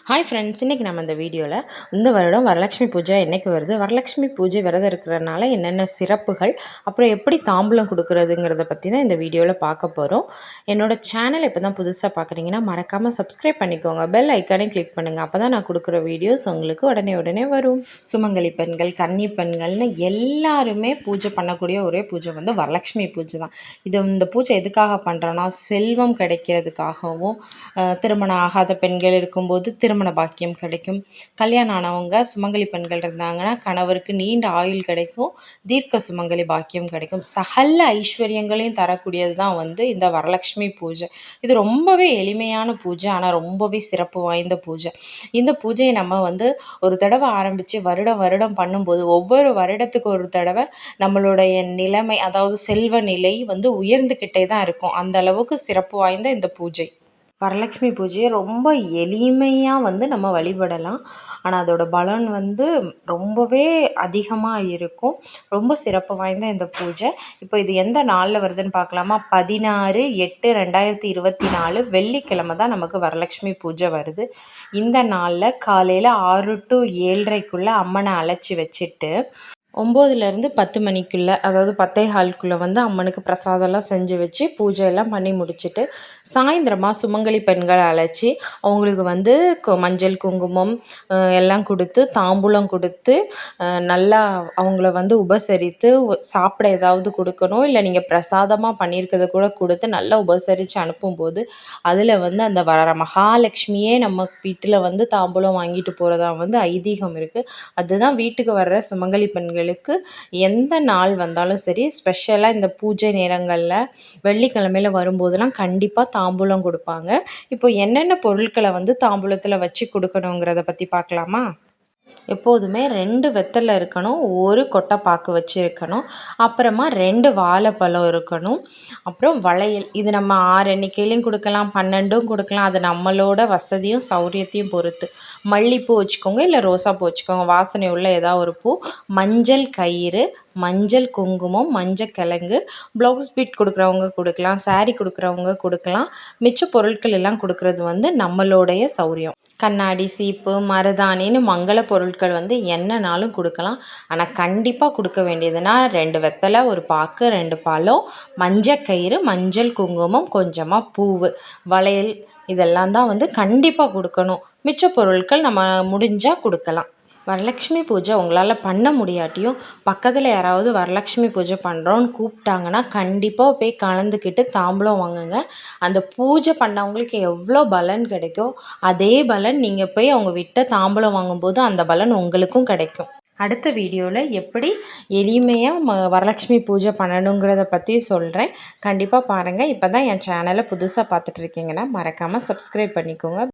Hi friends, இன்றைக்கி நம்ம இந்த வீடியோவில் இந்த வருடம் வரலட்சுமி பூஜை என்றைக்கு வருது, வரலட்சுமி பூஜை விரதம் இருக்கிறனால என்னென்ன சிறப்புகள், அப்புறம் எப்படி தாம்பூலம் கொடுக்குறதுங்கிறத பற்றி தான் இந்த வீடியோவில் பார்க்க போகிறோம். என்னோடய சேனல் இப்போ தான் புதுசாக பார்க்குறீங்கன்னா மறக்காமல் சப்ஸ்கிரைப் பண்ணிக்கோங்க, பெல் ஐக்கானே கிளிக் பண்ணுங்கள். அப்போ தான் நான் கொடுக்குற வீடியோஸ் உங்களுக்கு உடனே வரும். சுமங்கலி பெண்கள், கன்னி பெண்கள்னு எல்லாருமே பூஜை பண்ணக்கூடிய ஒரே பூஜை வந்து வரலட்சுமி பூஜை தான். இந்த பூஜை எதுக்காக பண்ணுறோன்னா, செல்வம் கிடைக்கிறதுக்காகவும், திருமணம் ஆகாத பெண்கள் இருக்கும்போது திருமண பாக்கியம் கிடைக்கும். கல்யாணம் ஆனவங்க சுமங்கலி பெண்கள் இருந்தாங்கன்னா கணவருக்கு நீண்ட ஆயுள் கிடைக்கும், தீர்க்க சுமங்கலி பாக்கியம் கிடைக்கும். சகல ஐஸ்வர்யங்களையும் தரக்கூடியது தான் வந்து இந்த வரலட்சுமி பூஜை. இது ரொம்பவே எளிமையான பூஜை, ஆனால் ரொம்பவே சிறப்பு வாய்ந்த பூஜை. இந்த பூஜையை நம்ம வந்து ஒரு தடவை ஆரம்பித்து வருடம் பண்ணும்போது ஒவ்வொரு வருடத்துக்கு ஒரு தடவை நம்மளுடைய நிலைமை, அதாவது செல்வ நிலை வந்து உயர்ந்துக்கிட்டே தான் இருக்கும். அந்த அளவுக்கு சிறப்பு வாய்ந்த இந்த பூஜை. வரலட்சுமி பூஜையை ரொம்ப எளிமையாக வந்து நம்ம வழிபடலாம், ஆனால் அதோட பலன் வந்து ரொம்பவே அதிகமாக இருக்கும். ரொம்ப சிறப்பு வாய்ந்த இந்த பூஜை. இப்போ இது எந்த நாளில் வருதுன்னு பார்க்கலாமா? 16/8/2024 வெள்ளிக்கிழமை தான் நமக்கு வரலட்சுமி பூஜை வருது. இந்த நாளில் காலையில் 6 to 7:30க்குள்ளே அம்மனை அழைச்சி வச்சுட்டு 9லேருந்து 10 மணிக்குள்ளே, அதாவது 10:15க்குள்ளே வந்து அம்மனுக்கு பிரசாதம்லாம் செஞ்சு வச்சு பூஜையெல்லாம் பண்ணி முடிச்சுட்டு சாயந்தரமாக சுமங்கலி பெண்களை அழைச்சி அவங்களுக்கு வந்து மஞ்சள் குங்குமம் எல்லாம் கொடுத்து தாம்பூலம் கொடுத்து நல்லா அவங்கள வந்து உபசரித்து சாப்பிட ஏதாவது கொடுக்கணும், இல்லை நீங்கள் பிரசாதமாக பண்ணியிருக்கிறத கூட கொடுத்து நல்லா உபசரித்து அனுப்பும்போது அதில் வந்து அந்த மகாலட்சுமியே நம்ம வீட்டில் வந்து தாம்பூலம் வாங்கிட்டு போகிறதா வந்து ஐதீகம் இருக்குது. அதுதான் வீட்டுக்கு வர்ற சுமங்கலி பெண்களுக்கு எந்த நாள் வந்தாலும் சரி, ஸ்பெஷலாக இந்த பூஜை நேரங்களில் வெள்ளிக்கிழமையில் வரும்போதெல்லாம் கண்டிப்பாக தாம்பூலம் கொடுப்பாங்க. இப்போ என்னென்ன பொருட்களை வந்து தாம்பூலத்தில் வச்சு கொடுக்கணுங்கிறத பற்றி பார்க்கலாமா? எப்போதுமே 2 வெத்தலை இருக்கணும், 1 கொட்டைப்பாக்கு வச்சுருக்கணும், அப்புறமா 2 வாழைப்பழம் இருக்கணும், அப்புறம் வளையல். இது நம்ம 6 எண்ணிக்கையிலையும் கொடுக்கலாம், 12ம் கொடுக்கலாம், அது நம்மளோட வசதியும் சௌரியத்தையும் பொறுத்து. மல்லிப்பூ வச்சுக்கோங்க, இல்லை ரோசாப்பூ வச்சுக்கோங்க, வாசனை உள்ள ஏதாவது ஒரு பூ, மஞ்சள் கயிறு, மஞ்சள் குங்குமம், மஞ்சள் கிழங்கு. ப்ளவுஸ் பீட் கொடுக்குறவங்க கொடுக்கலாம், சாரீ கொடுக்குறவங்க கொடுக்கலாம். மிச்ச பொருட்கள் எல்லாம் கொடுக்குறது வந்து நம்மளுடைய சௌரியம். கண்ணாடி, சீப்பு, மருதாணின்னு மங்கள பொருட்கள் வந்து என்னன்னாலும் கொடுக்கலாம். ஆனால் கண்டிப்பாக கொடுக்க வேண்டியதுன்னா 2 வெத்தலை, 1 பாக்கு, 2 பழம், மஞ்சள் கயிறு, மஞ்சள் குங்குமம், கொஞ்சமாக பூவு, வளையல், இதெல்லாம் தான் வந்து கண்டிப்பாக கொடுக்கணும். மிச்ச பொருட்கள் நம்ம முடிஞ்சால் கொடுக்கலாம். வரலட்சுமி பூஜை உங்களால் பண்ண முடியாட்டியும் பக்கத்தில் யாராவது வரலட்சுமி பூஜை பண்ணுறோன்னு கூப்பிட்டாங்கன்னா கண்டிப்பாக போய் கலந்துக்கிட்டு தாம்பூலம் வாங்குங்க. அந்த பூஜை பண்ணவங்களுக்கு எவ்வளோ பலன் கிடைக்கோ அதே பலன் நீங்கள் போய் அவங்க விட்ட தாம்பூலம் வாங்கும்போது அந்த பலன் உங்களுக்கும் கிடைக்கும். அடுத்த வீடியோவில் எப்படி எளிமையாக வரலட்சுமி பூஜை பண்ணணுங்கிறத பற்றி சொல்கிறேன். கண்டிப்பாக பாருங்கள். இப்போ தான் என் சேனலை புதுசாக பார்த்துட்ருக்கீங்கன்னா மறக்காமல் சப்ஸ்கிரைப் பண்ணிக்கோங்க.